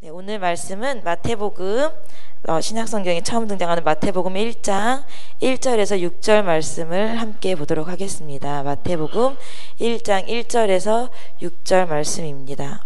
네, 오늘 말씀은 마태복음 신약성경에 처음 등장하는 마태복음 1장 1절에서 6절 말씀을 함께 보도록 하겠습니다. 마태복음 1장 1절에서 6절 말씀입니다.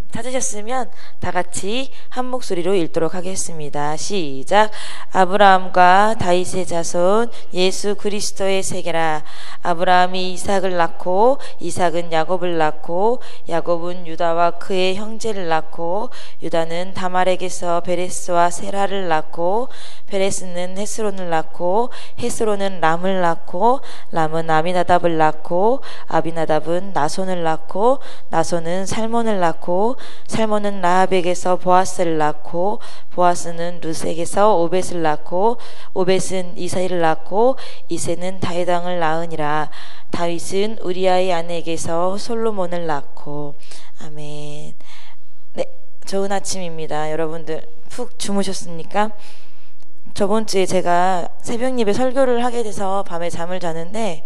찾으셨으면 다 같이 한 목소리로 읽도록 하겠습니다. 시작. 아브라함과 다윗의 자손 예수 그리스도의 세계라. 아브라함이 이삭을 낳고 이삭은 야곱을 낳고 야곱은 유다와 그의 형제를 낳고 유다는 다말에게서 베레스와 세라를 낳고 베레스는 헤스론을 낳고 헤스론은 람을 낳고 람은 아미나답을 낳고 아비나답은 나손을 낳고 나손은 살몬을 낳고 살몬은 라합에게서 보아스를 낳고 보아스는 룻에게서 오벳을 낳고 오벳은 이사이를 낳고 이새는 다윗 왕을 낳으니라. 다윗은 우리아의 아내에게서 솔로몬을 낳고. 아멘. 네, 좋은 아침입니다. 여러분들 푹 주무셨습니까? 저번 주에 제가 새벽 예배 설교를 하게 돼서 밤에 잠을 자는데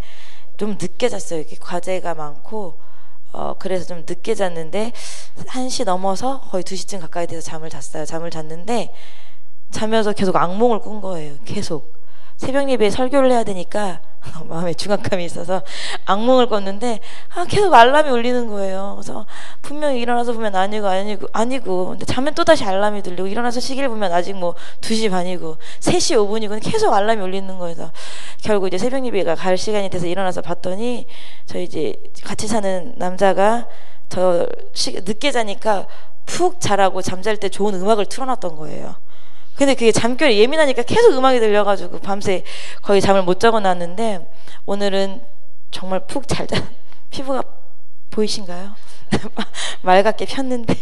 좀 늦게 잤어요. 이렇게 과제가 많고 그래서 좀 늦게 잤는데 1시 넘어서 거의 2시쯤 가까이 돼서 잠을 잤어요. 잠을 잤는데 자면서 계속 악몽을 꾼 거예요. 계속 새벽 예배에 설교를 해야 되니까 마음에 중압감이 있어서 악몽을 꿨는데 계속 알람이 울리는 거예요. 그래서 분명히 일어나서 보면 아니고 근데 자면 또다시 알람이 들리고 일어나서 시계를 보면 아직 뭐 2시 반이고 3시 5분이고 계속 알람이 울리는 거예요. 결국 이제 새벽 예배가 갈 시간이 돼서 일어나서 봤더니 저희 이제 같이 사는 남자가 더 늦게 자니까 푹 자라고 잠잘 때 좋은 음악을 틀어놨던 거예요. 근데 그게 잠결이 예민하니까 계속 음악이 들려가지고 밤새 거의 잠을 못 자고 났는데 오늘은 정말 푹 잘 자. 피부가 보이신가요? 맑게 폈는데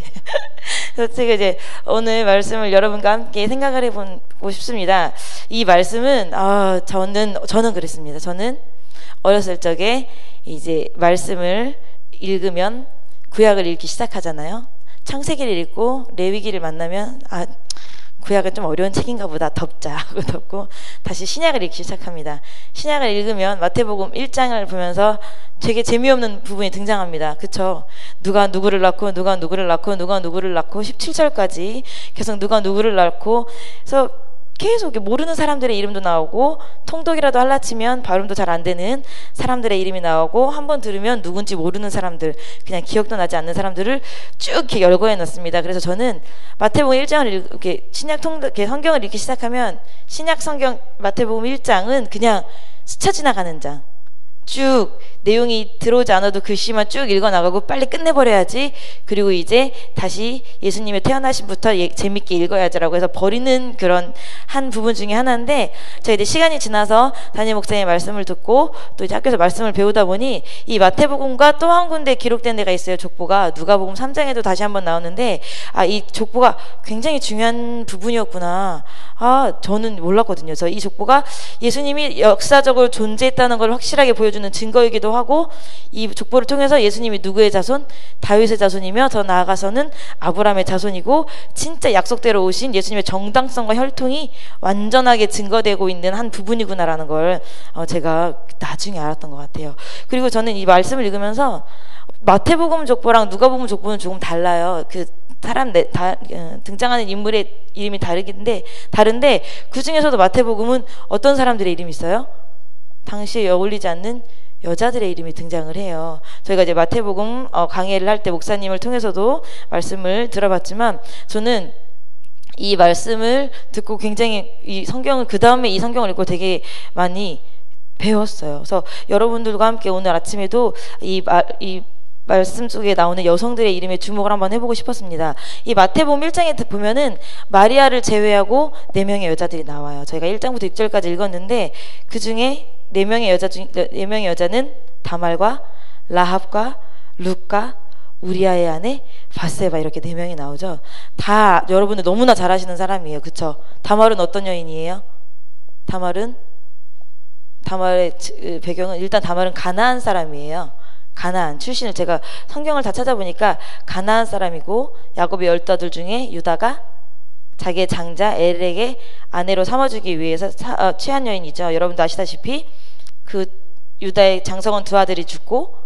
그래서 제가 이제 오늘 말씀을 여러분과 함께 생각을 해보고 싶습니다. 이 말씀은 저는 그랬습니다. 저는 어렸을 적에 이제 말씀을 읽으면 구약을 읽기 시작하잖아요. 창세기를 읽고 레위기를 만나면 구약은 좀 어려운 책인가 보다 덮자 하고 덮고 다시 신약을 읽기 시작합니다. 신약을 읽으면 마태복음 1장을 보면서 되게 재미없는 부분이 등장합니다. 그쵸? 누가 누구를 낳고 누가 누구를 낳고 누가 누구를 낳고 17절까지 계속 누가 누구를 낳고 그래서 계속 모르는 사람들의 이름도 나오고 통독이라도 할라치면 발음도 잘 안 되는 사람들의 이름이 나오고 한번 들으면 누군지 모르는 사람들, 그냥 기억도 나지 않는 사람들을 쭉 이렇게 열거해 놨습니다. 그래서 저는 마태복음 1장을 이렇게 성경을 읽기 시작하면 신약 성경 마태복음 1장은 그냥 스쳐 지나가는 장. 쭉 내용이 들어오지 않아도 글씨만 쭉 읽어나가고 빨리 끝내버려야지. 그리고 이제 다시 예수님의 태어나심부터 재밌게 읽어야지라고 해서 버리는 그런 한 부분 중에 하나인데, 제가 이제 시간이 지나서 담임 목사님의 말씀을 듣고 또 이제 학교에서 말씀을 배우다 보니 이 마태복음과 또 한 군데 기록된 데가 있어요. 족보가 누가복음 3장에도 다시 한번 나오는데 이 족보가 굉장히 중요한 부분이었구나. 저는 몰랐거든요. 그래서 이 족보가 예수님이 역사적으로 존재했다는 걸 확실하게 보여주는 증거이기도 하고, 이 족보를 통해서 예수님이 누구의 자손? 다윗의 자손이며 더 나아가서는 아브라함의 자손이고 진짜 약속대로 오신 예수님의 정당성과 혈통이 완전하게 증거되고 있는 한 부분이구나라는 걸 제가 나중에 알았던 것 같아요. 그리고 저는 이 말씀을 읽으면서 마태복음 족보랑 누가복음 족보는 조금 달라요. 등장하는 인물의 이름이 다른데 그 중에서도 마태복음은 어떤 사람들의 이름이 있어요? 당시에 어울리지 않는 여자들의 이름이 등장을 해요. 저희가 이제 마태복음 강해를 할 때 목사님을 통해서도 말씀을 들어봤지만 저는 이 말씀을 듣고 굉장히 이 성경을 그 다음에 이 성경을 읽고 되게 많이 배웠어요. 그래서 여러분들과 함께 오늘 아침에도 이 말씀 속에 나오는 여성들의 이름에 주목을 한번 해보고 싶었습니다. 이 마태복음 1장에 보면은 마리아를 제외하고 4명의 여자들이 나와요. 저희가 1장부터 6절까지 읽었는데 그 중에 4명의 여자는 다말과 라합과 룻과 우리아의 아내 바세바, 이렇게 4명이 나오죠. 다 여러분들 너무나 잘 아시는 사람이에요. 그쵸? 다말은 어떤 여인이에요? 다말의 배경은 일단 다말은 가나안 사람이에요. 가나안 출신을 제가 성경을 다 찾아보니까 가나안 사람이고 야곱의 10아들 중에 유다가 자기의 장자 엘에게 아내로 삼아주기 위해서 취한 여인이죠. 여러분도 아시다시피 그 유다의 장성원 2 아들이 죽고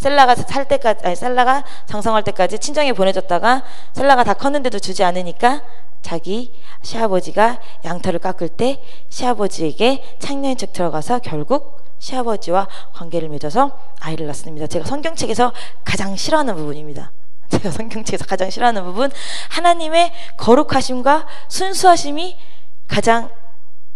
셀라가 살 때까지, 아니 셀라가 장성할 때까지 친정에 보내줬다가 셀라가 다 컸는데도 주지 않으니까 자기 시아버지가 양털을 깎을 때 시아버지에게 창녀인 척 들어가서 결국 시아버지와 관계를 맺어서 아이를 낳습니다. 제가 성경책에서 가장 싫어하는 부분입니다. 제가 성경책에서 가장 싫어하는 부분, 하나님의 거룩하심과 순수하심이 가장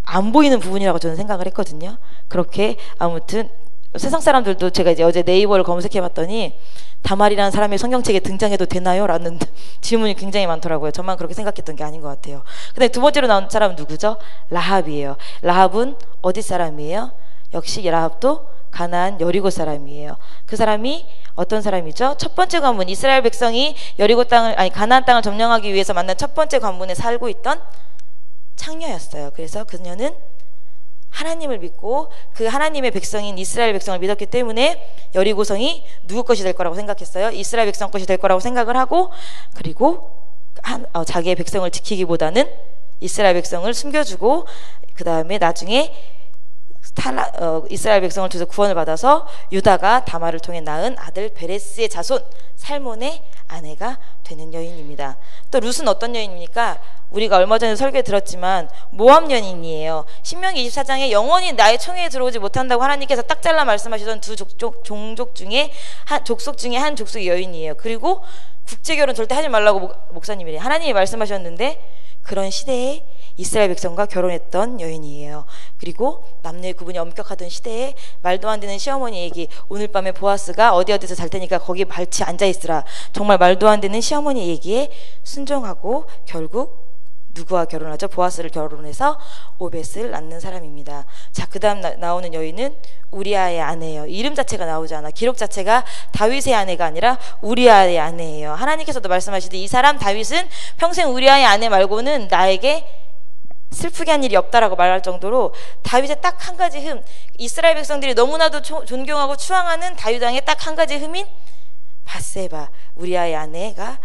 안 보이는 부분이라고 저는 생각을 했거든요. 그렇게 아무튼 세상 사람들도 제가 이제 어제 네이버를 검색해 봤더니 다말이라는 사람이 성경책에 등장해도 되나요? 라는 질문이 굉장히 많더라고요. 저만 그렇게 생각했던 게 아닌 것 같아요. 근데 두 번째로 나온 사람은 누구죠? 라합이에요. 라합은 어디 사람이에요? 역시 라합도 가나안 여리고 사람이에요. 그 사람이 어떤 사람이죠? 첫 번째 관문, 이스라엘 백성이 여리고 땅을, 아니 가나안 땅을 점령하기 위해서 만난 첫 번째 관문에 살고 있던 창녀였어요. 그래서 그녀는 하나님을 믿고 그 하나님의 백성인 이스라엘 백성을 믿었기 때문에 여리고성이 누구 것이 될 거라고 생각했어요? 이스라엘 백성 것이 될 거라고 생각을 하고, 그리고 자기의 백성을 지키기보다는 이스라엘 백성을 숨겨주고, 그 다음에 나중에 이스라엘 백성을 통해서 구원을 받아서 유다가 다말을 통해 낳은 아들 베레스의 자손 살몬의 아내가 되는 여인입니다. 또 룻은 어떤 여인입니까? 우리가 얼마 전에 설교에 들었지만 모압 여인이에요. 신명기 24장에 영원히 나의 총회에 들어오지 못한다고 하나님께서 딱 잘라 말씀하시던 두 족속 중에 한 족속의 여인이에요. 그리고 국제결혼 절대 하지 말라고 목사님이 하나님이 말씀하셨는데 그런 시대에 이스라엘 백성과 결혼했던 여인이에요. 그리고 남녀의 구분이 엄격하던 시대에 말도 안 되는 시어머니 얘기, 오늘 밤에 보아스가 어디서 잘 테니까 거기 발치 앉아있으라, 정말 말도 안 되는 시어머니 얘기에 순종하고 결국 누구와 결혼하죠? 보아스를 결혼해서 오벳을 낳는 사람입니다. 자, 그 다음 나오는 여인은 우리아의 아내예요. 이름 자체가 나오지 않아. 기록 자체가 다윗의 아내가 아니라 우리아의 아내예요. 하나님께서도 말씀하시듯 이 사람 다윗은 평생 우리아의 아내 말고는 나에게 슬프게 한 일이 없다라고 말할 정도로 다윗의 딱 한 가지 흠, 이스라엘 백성들이 너무나도 존경하고 추앙하는 다윗 왕의 딱 한 가지 흠인 밧세바, 우리아의 아내가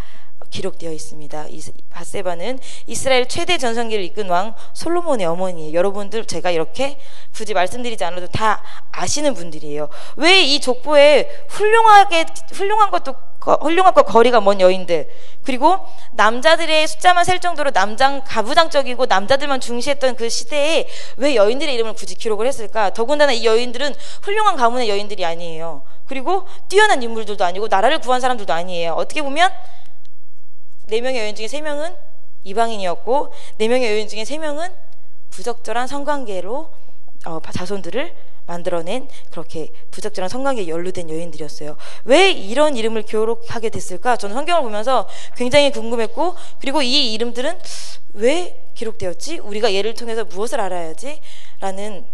기록되어 있습니다. 밧세바는 이스라엘 최대 전성기를 이끈 왕 솔로몬의 어머니예요. 여러분들 제가 이렇게 굳이 말씀드리지 않아도 다 아시는 분들이에요. 왜 이 족보에 훌륭한 것과 거리가 먼 여인들, 그리고 남자들의 숫자만 셀 정도로 가부장적이고 남자들만 중시했던 그 시대에 왜 여인들의 이름을 굳이 기록을 했을까? 더군다나 이 여인들은 훌륭한 가문의 여인들이 아니에요. 그리고 뛰어난 인물들도 아니고 나라를 구한 사람들도 아니에요. 어떻게 보면 4명의 여인 중에 3명은 이방인이었고 4명의 여인 중에 3명은 부적절한 성관계로 자손들을 만들어낸, 그렇게 부적절한 성관계에 연루된 여인들이었어요. 왜 이런 이름을 기록하게 됐을까? 저는 성경을 보면서 굉장히 궁금했고, 그리고 이 이름들은 왜 기록되었지? 우리가 얘를 통해서 무엇을 알아야지? 라는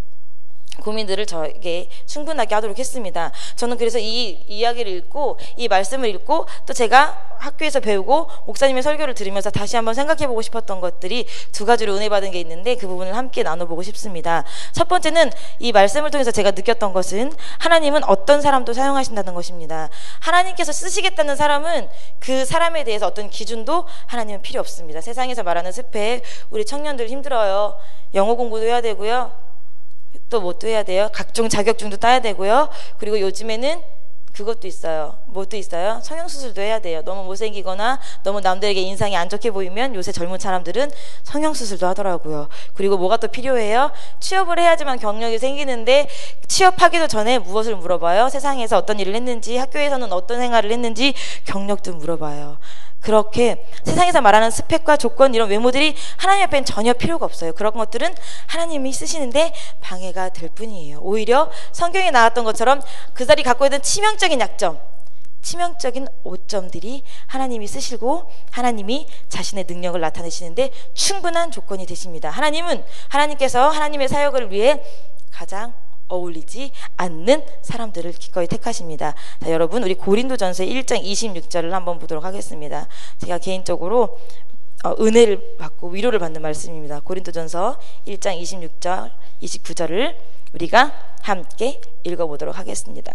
고민들을 저에게 충분하게 하도록 했습니다. 저는 그래서 이 이야기를 읽고 이 말씀을 읽고 또 제가 학교에서 배우고 목사님의 설교를 들으면서 다시 한번 생각해보고 싶었던 것들이 두 가지로 은혜 받은 게 있는데 그 부분을 함께 나눠보고 싶습니다. 첫 번째는 이 말씀을 통해서 제가 느꼈던 것은 하나님은 어떤 사람도 사용하신다는 것입니다. 하나님께서 쓰시겠다는 사람은 그 사람에 대해서 어떤 기준도 하나님은 필요 없습니다. 세상에서 말하는 스펙, 우리 청년들 힘들어요. 영어 공부도 해야 되고요. 또 뭣도 해야 돼요? 각종 자격증도 따야 되고요. 그리고 요즘에는 그것도 있어요. 뭣도 있어요? 성형수술도 해야 돼요. 너무 못생기거나 너무 남들에게 인상이 안 좋게 보이면 요새 젊은 사람들은 성형수술도 하더라고요. 그리고 뭐가 또 필요해요? 취업을 해야지만 경력이 생기는데 취업하기도 전에 무엇을 물어봐요? 세상에서 어떤 일을 했는지, 학교에서는 어떤 생활을 했는지 경력도 물어봐요. 그렇게 세상에서 말하는 스펙과 조건, 이런 외모들이 하나님 앞에는 전혀 필요가 없어요. 그런 것들은 하나님이 쓰시는데 방해가 될 뿐이에요. 오히려 성경에 나왔던 것처럼 그들이 갖고 있는 치명적인 약점, 치명적인 오점들이 하나님이 쓰시고 하나님이 자신의 능력을 나타내시는데 충분한 조건이 되십니다. 하나님께서 하나님의 사역을 위해 가장 어울리지 않는 사람들을 기꺼이 택하십니다. 자, 여러분, 우리 고린도전서 1장 26절을 한번 보도록 하겠습니다. 제가 개인적으로 은혜를 받고 위로를 받는 말씀입니다. 고린도전서 1장 26절, 29절을 우리가 함께 읽어보도록 하겠습니다.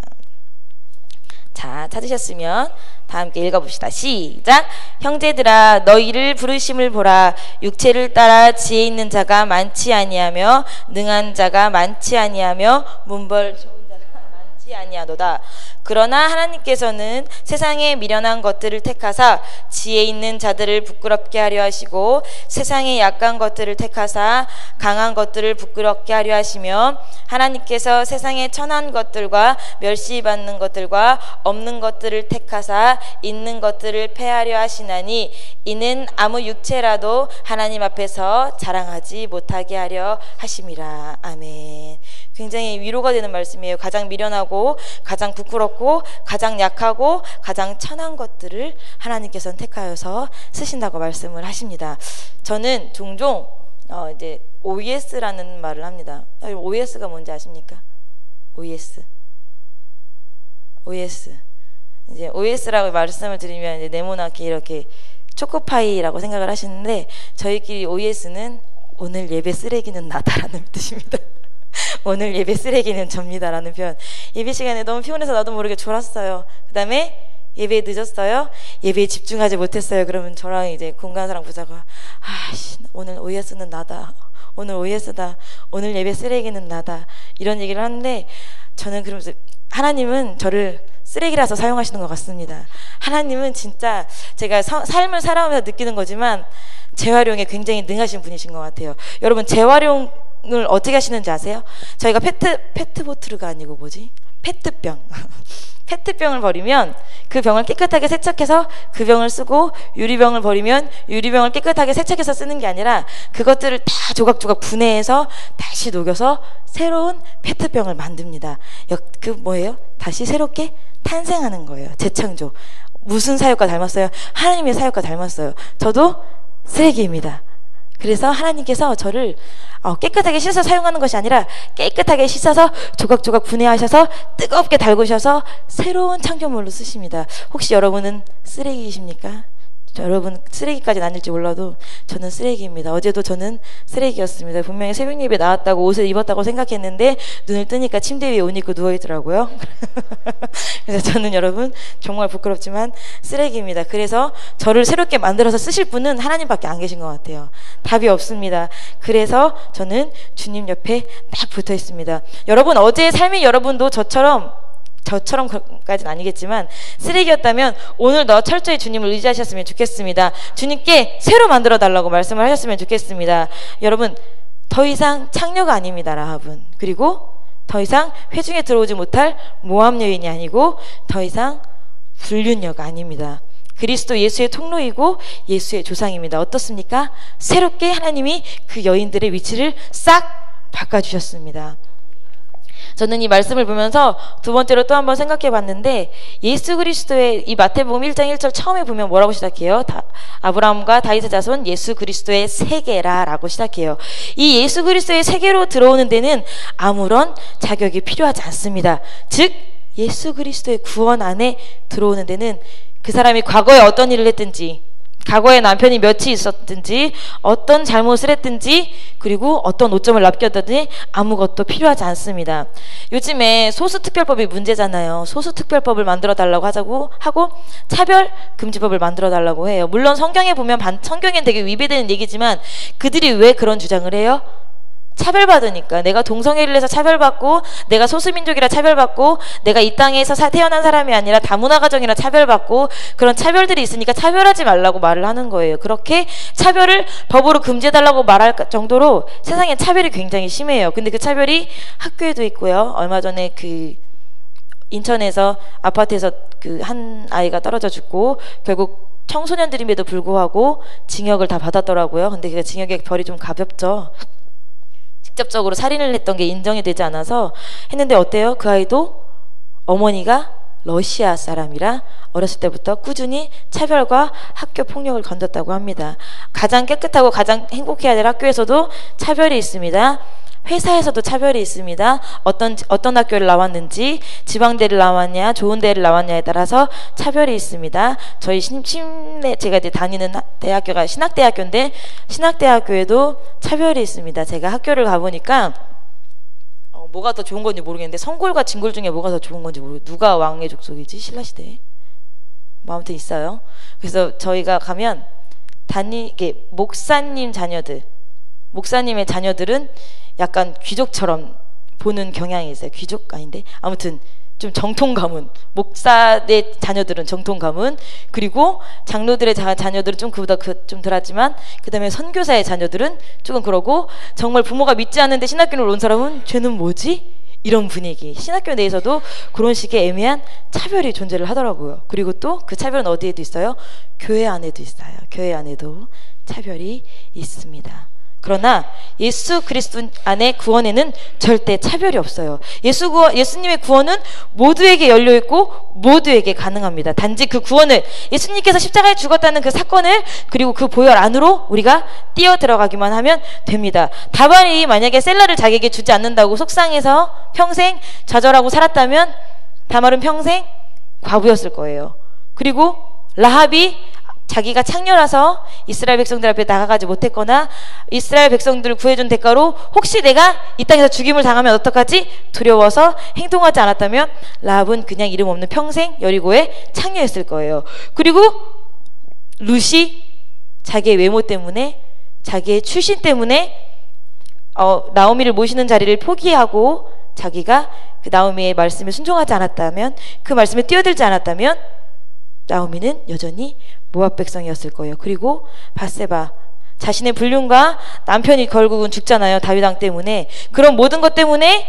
자, 찾으셨으면 다 함께 읽어봅시다. 시작! 형제들아, 너희를 부르심을 보라. 육체를 따라 지혜 있는 자가 많지 아니하며 능한 자가 많지 아니하며 문벌 좋은 자가 많지 아니하도다. 그러나 하나님께서는 세상의 미련한 것들을 택하사 지혜 있는 자들을 부끄럽게 하려 하시고 세상의 약한 것들을 택하사 강한 것들을 부끄럽게 하려 하시며 하나님께서 세상의 천한 것들과 멸시받는 것들과 없는 것들을 택하사 있는 것들을 패하려 하시나니 이는 아무 육체라도 하나님 앞에서 자랑하지 못하게 하려 하심이라. 아멘. 굉장히 위로가 되는 말씀이에요. 가장 미련하고 가장 부끄럽고 가장 약하고 가장 천한 것들을 하나님께서는 택하여서 쓰신다고 말씀을 하십니다. 저는 종종 이제 OES라는 말을 합니다. OES가 뭔지 아십니까? OES. 이제 OES라고 말씀을 드리면 이제 네모나게 이렇게 초코파이라고 생각을 하시는데 저희끼리 OES는 오늘 예배 쓰레기는 나다라는 뜻입니다. 오늘 예배 쓰레기는 접니다라는 표현. 예배 시간에 너무 피곤해서 나도 모르게 졸았어요. 그 다음에 예배에 늦었어요. 예배에 집중하지 못했어요. 그러면 저랑 이제 공간사랑 부자가 오늘 OES는 나다. 오늘 OES다. 오늘 예배 쓰레기는 나다. 이런 얘기를 하는데 저는 그러면서 하나님은 저를 쓰레기라서 사용하시는 것 같습니다. 하나님은 진짜 제가 삶을 살아오면서 느끼는 거지만 재활용에 굉장히 능하신 분이신 것 같아요. 여러분 재활용을 어떻게 하시는지 아세요? 저희가 페트보트가 아니고 페트병 페트병을 버리면 그 병을 깨끗하게 세척해서 그 병을 쓰고 유리병을 버리면 유리병을 깨끗하게 세척해서 쓰는 게 아니라 그것들을 다 조각조각 분해해서 다시 녹여서 새로운 페트병을 만듭니다. 그 뭐예요? 다시 새롭게 탄생하는 거예요. 재창조. 무슨 사역과 닮았어요? 하나님의 사역과 닮았어요. 저도 쓰레기입니다. 그래서 하나님께서 저를 깨끗하게 씻어서 사용하는 것이 아니라 깨끗하게 씻어서 조각조각 분해하셔서 뜨겁게 달구셔서 새로운 창조물로 쓰십니다. 혹시 여러분은 쓰레기이십니까? 여러분 쓰레기까지는 아닐지 몰라도 저는 쓰레기입니다. 어제도 저는 쓰레기였습니다. 분명히 새벽 예배 나왔다고 옷을 입었다고 생각했는데 눈을 뜨니까 침대 위에 옷 입고 누워있더라고요. 그래서 저는 여러분 정말 부끄럽지만 쓰레기입니다. 그래서 저를 새롭게 만들어서 쓰실 분은 하나님밖에 안 계신 것 같아요. 답이 없습니다. 그래서 저는 주님 옆에 딱 붙어 있습니다. 여러분 어제의 삶이 여러분도 저처럼까지는 아니겠지만 쓰레기였다면 오늘 너 철저히 주님을 의지하셨으면 좋겠습니다. 주님께 새로 만들어 달라고 말씀을 하셨으면 좋겠습니다. 여러분 더 이상 창녀가 아닙니다. 라합은. 그리고 더 이상 회중에 들어오지 못할 모함 여인이 아니고 더 이상 불륜녀가 아닙니다. 그리스도 예수의 통로이고 예수의 조상입니다. 어떻습니까? 새롭게 하나님이 그 여인들의 위치를 싹 바꿔주셨습니다. 저는 이 말씀을 보면서 두 번째로 또 한번 생각해 봤는데 예수 그리스도의 이 마태복음 1장 1절 처음에 보면 뭐라고 시작해요? 아브라함과 다윗의 자손 예수 그리스도의 세계라 라고 시작해요. 이 예수 그리스도의 세계로 들어오는 데는 아무런 자격이 필요하지 않습니다. 즉 예수 그리스도의 구원 안에 들어오는 데는 그 사람이 과거에 어떤 일을 했든지 과거에 남편이 몇이 있었든지 어떤 잘못을 했든지 그리고 어떤 오점을 남겼든지 아무것도 필요하지 않습니다. 요즘에 소수특별법이 문제잖아요. 소수특별법을 만들어 달라고 하고 차별금지법을 만들어 달라고 해요. 물론 성경에 보면 성경엔 되게 위배되는 얘기지만 그들이 왜 그런 주장을 해요? 차별받으니까. 내가 동성애를 해서 차별받고 내가 소수민족이라 차별받고 내가 이 땅에서 태어난 사람이 아니라 다문화가정이라 차별받고 그런 차별들이 있으니까 차별하지 말라고 말을 하는 거예요. 그렇게 차별을 법으로 금지해달라고 말할 정도로 세상에 차별이 굉장히 심해요. 근데 그 차별이 학교에도 있고요. 얼마 전에 그 인천에서 아파트에서 그 한 아이가 떨어져 죽고 결국 청소년들임에도 불구하고 징역을 다 받았더라고요. 근데 그 징역의 벌이 좀 가볍죠. 직접적으로 살인을 했던 게 인정이 되지 않아서 했는데 어때요? 그 아이도 어머니가 러시아 사람이라 어렸을 때부터 꾸준히 차별과 학교 폭력을 건졌다고 합니다. 가장 깨끗하고 가장 행복해야 될 학교에서도 차별이 있습니다. 회사에서도 차별이 있습니다. 어떤 학교를 나왔는지, 지방대를 나왔냐, 좋은 대를 나왔냐에 따라서 차별이 있습니다. 저희 제가 이제 다니는 대학교가 신학대학교인데, 신학대학교에도 차별이 있습니다. 제가 학교를 가보니까, 뭐가 더 좋은 건지 모르겠는데, 성골과 진골 중에 뭐가 더 좋은 건지 모르겠어요. 누가 왕의 족속이지? 신라시대에? 뭐 아무튼 있어요. 그래서 저희가 가면, 목사님의 자녀들은 약간 귀족처럼 보는 경향이 있어요. 귀족 아닌데 아무튼 좀 정통 가문, 목사의 자녀들은 정통 가문, 그리고 장로들의 자녀들은 좀 그보다 좀 덜하지만 그 다음에 선교사의 자녀들은 조금 그러고, 정말 부모가 믿지 않는데 신학교를 온 사람은 쟤는 뭐지? 이런 분위기. 신학교 내에서도 그런 식의 애매한 차별이 존재를 하더라고요. 그리고 또 그 차별은 어디에도 있어요? 교회 안에도 있어요. 교회 안에도 차별이 있습니다. 그러나 예수 그리스도 안의 구원에는 절대 차별이 없어요. 예수님의 구원은 모두에게 열려있고 모두에게 가능합니다. 단지 그 구원을, 예수님께서 십자가에 죽었다는 그 사건을, 그리고 그 보혈 안으로 우리가 뛰어 들어가기만 하면 됩니다. 다발이 만약에 셀라를 자기에게 주지 않는다고 속상해서 평생 좌절하고 살았다면 다말은 평생 과부였을 거예요. 그리고 라합이 자기가 창녀라서 이스라엘 백성들 앞에 나가가지 못했거나 이스라엘 백성들을 구해준 대가로 혹시 내가 이 땅에서 죽임을 당하면 어떡하지? 두려워서 행동하지 않았다면 라합은 그냥 이름 없는 평생 여리고의 창녀였을 거예요. 그리고 룻이 자기의 외모 때문에, 자기의 출신 때문에 나오미를 모시는 자리를 포기하고 자기가 그 나오미의 말씀에 순종하지 않았다면, 그 말씀에 뛰어들지 않았다면 나오미는 여전히 모압 백성이었을 거예요. 그리고 밧세바, 자신의 불륜과 남편이 결국은 죽잖아요. 다윗 왕 때문에. 그런 모든 것 때문에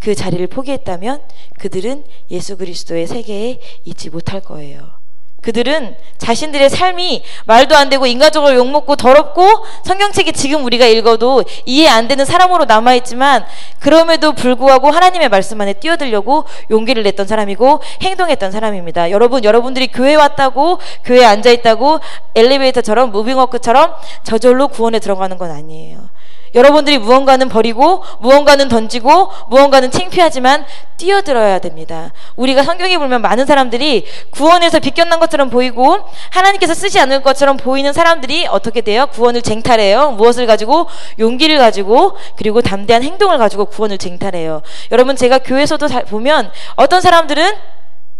그 자리를 포기했다면 그들은 예수 그리스도의 세계에 있지 못할 거예요. 그들은 자신들의 삶이 말도 안 되고 인간적으로 욕먹고 더럽고 성경책이 지금 우리가 읽어도 이해 안 되는 사람으로 남아있지만, 그럼에도 불구하고 하나님의 말씀 안에 뛰어들려고 용기를 냈던 사람이고 행동했던 사람입니다. 여러분들이 교회 왔다고, 교회에 앉아있다고 엘리베이터처럼, 무빙워크처럼 저절로 구원에 들어가는 건 아니에요. 여러분들이 무언가는 버리고 무언가는 던지고 무언가는 창피하지만 뛰어들어야 됩니다. 우리가 성경에 보면 많은 사람들이 구원에서 비껴난 것처럼 보이고 하나님께서 쓰지 않을 것처럼 보이는 사람들이 어떻게 돼요? 구원을 쟁탈해요. 무엇을 가지고? 용기를 가지고, 그리고 담대한 행동을 가지고 구원을 쟁탈해요. 여러분, 제가 교회에서도 보면 어떤 사람들은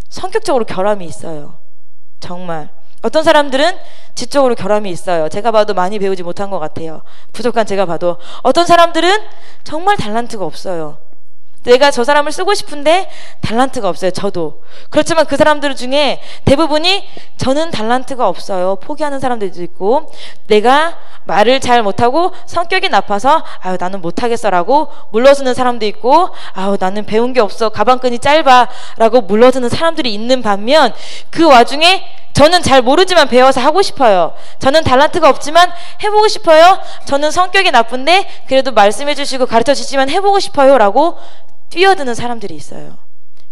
성격적으로 결함이 있어요. 정말. 어떤 사람들은 지적으로 결함이 있어요. 제가 봐도 많이 배우지 못한 것 같아요. 부족한 제가 봐도. 어떤 사람들은 정말 달란트가 없어요. 내가 저 사람을 쓰고 싶은데 달란트가 없어요. 저도. 그렇지만 그 사람들 중에 대부분이 저는 달란트가 없어요. 포기하는 사람들도 있고, 내가 말을 잘 못하고 성격이 나빠서 아유 나는 못하겠어라고 물러서는 사람도 있고, 아유 나는 배운 게 없어, 가방끈이 짧아 라고 물러서는 사람들이 있는 반면, 그 와중에 저는 잘 모르지만 배워서 하고 싶어요. 저는 달란트가 없지만 해보고 싶어요. 저는 성격이 나쁜데 그래도 말씀해 주시고 가르쳐 주시면 해보고 싶어요 라고 뛰어드는 사람들이 있어요.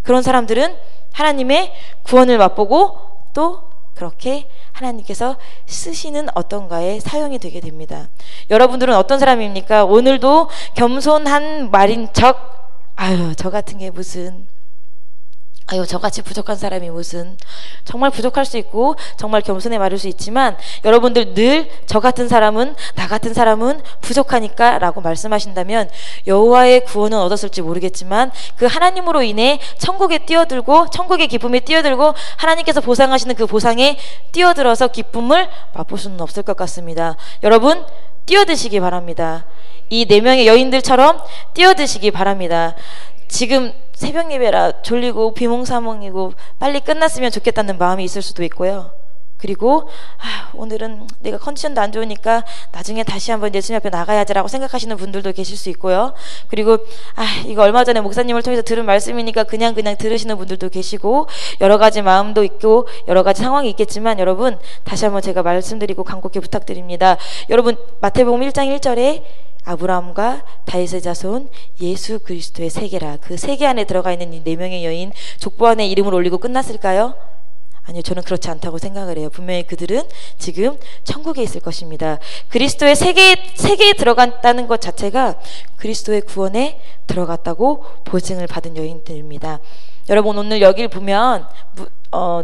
그런 사람들은 하나님의 구원을 맛보고 또 그렇게 하나님께서 쓰시는 어떤가에 사용이 되게 됩니다. 여러분들은 어떤 사람입니까? 오늘도 겸손한 말인 척, 아유 저 같은 게 무슨, 아유 저같이 부족한 사람이 무슨, 정말 부족할 수 있고 정말 겸손해 말할 수 있지만 여러분들 늘 저 같은 사람은, 나 같은 사람은 부족하니까 라고 말씀하신다면 여호와의 구원은 얻었을지 모르겠지만 그 하나님으로 인해 천국에 뛰어들고, 천국의 기쁨에 뛰어들고 하나님께서 보상하시는 그 보상에 뛰어들어서 기쁨을 맛볼 수는 없을 것 같습니다. 여러분 뛰어드시기 바랍니다. 이 4명의 여인들처럼 뛰어드시기 바랍니다. 지금 새벽 예배라 졸리고 비몽사몽이고 빨리 끝났으면 좋겠다는 마음이 있을 수도 있고요. 그리고 오늘은 내가 컨디션도 안 좋으니까 나중에 다시 한번 예수님 앞에 나가야지라고 생각하시는 분들도 계실 수 있고요. 그리고 이거 얼마 전에 목사님을 통해서 들은 말씀이니까 그냥 들으시는 분들도 계시고, 여러 가지 마음도 있고 여러 가지 상황이 있겠지만, 여러분 다시 한번 제가 말씀드리고 간곡히 부탁드립니다. 여러분 마태복음 1장 1절에 아브라함과 다윗의 자손 예수 그리스도의 세계라, 그 세계 안에 들어가 있는 이 4명의 여인 족보 안에 이름을 올리고 끝났을까요? 아니요, 저는 그렇지 않다고 생각을 해요. 분명히 그들은 지금 천국에 있을 것입니다. 그리스도의 세계에 들어갔다는 것 자체가 그리스도의 구원에 들어갔다고 보증을 받은 여인들입니다. 여러분 오늘 여기를 보면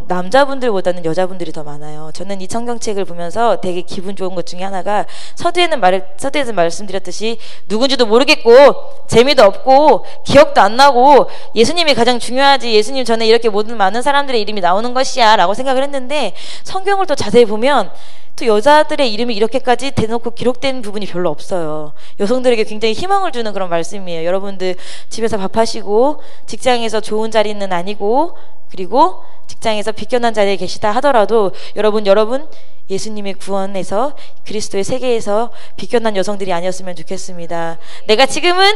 남자분들보다는 여자분들이 더 많아요. 저는 이 성경책을 보면서 되게 기분 좋은 것 중에 하나가, 서두에서 말씀드렸듯이 누군지도 모르겠고 재미도 없고 기억도 안 나고 예수님이 가장 중요하지, 예수님 전에 이렇게 모든 많은 사람들의 이름이 나오는 것이야 라고 생각을 했는데, 성경을 또 자세히 보면 또 여자들의 이름이 이렇게까지 대놓고 기록된 부분이 별로 없어요. 여성들에게 굉장히 희망을 주는 그런 말씀이에요. 여러분들 집에서 밥하시고 직장에서 좋은 자리는 아니고 그리고 직장에서 비껴난 자리에 계시다 하더라도 여러분 예수님의 구원에서 그리스도의 세계에서 비껴난 여성들이 아니었으면 좋겠습니다. 내가 지금은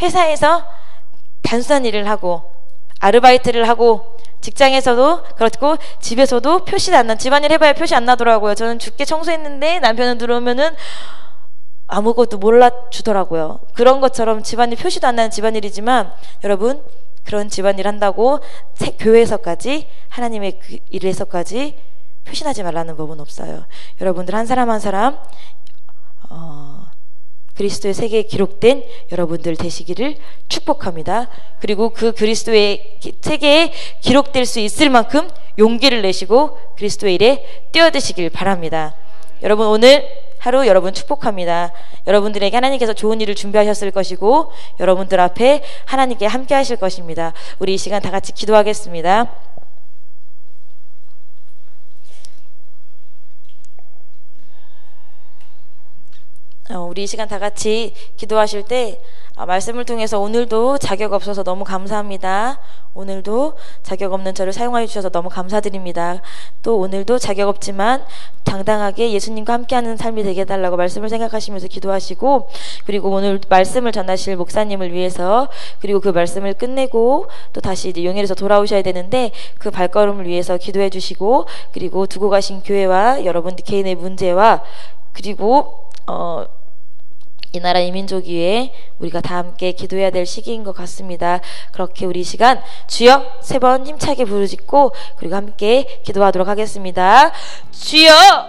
회사에서 단순한 일을 하고 아르바이트를 하고 직장에서도 그렇고 집에서도 표시 안 난 집안일 해봐야 표시 안 나더라고요. 저는 죽게 청소했는데 남편은 들어오면은 아무것도 몰라주더라고요. 그런 것처럼 집안일 표시도 안 나는 집안일이지만 여러분 그런 집안일 한다고 교회에서까지 하나님의 그 일에서까지 표시나지 말라는 법은 없어요. 여러분들 한 사람 한 사람 그리스도의 세계에 기록된 여러분들 되시기를 축복합니다. 그리고 그 그리스도의 세계에 기록될 수 있을 만큼 용기를 내시고 그리스도의 일에 뛰어드시길 바랍니다. 여러분 오늘 하루 여러분 축복합니다. 여러분들에게 하나님께서 좋은 일을 준비하셨을 것이고 여러분들 앞에 하나님께 함께 하실 것입니다. 우리 이 시간 다 같이 기도하겠습니다. 우리 이 시간 다 같이 기도하실 때 말씀을 통해서 오늘도 자격 없어서 너무 감사합니다. 오늘도 자격 없는 저를 사용하여 주셔서 너무 감사드립니다. 또 오늘도 자격 없지만 당당하게 예수님과 함께하는 삶이 되게 해달라고 말씀을 생각하시면서 기도하시고 그리고 오늘 말씀을 전하실 목사님을 위해서 그리고 그 말씀을 끝내고 또 다시 이제 용인에서 돌아오셔야 되는데 그 발걸음을 위해서 기도해 주시고 그리고 두고 가신 교회와 여러분들 개인의 문제와 그리고 이 나라 이 민족 위에 우리가 다 함께 기도해야 될 시기인 것 같습니다. 그렇게 우리 시간 주여 3번 힘차게 부르짖고 그리고 함께 기도하도록 하겠습니다. 주여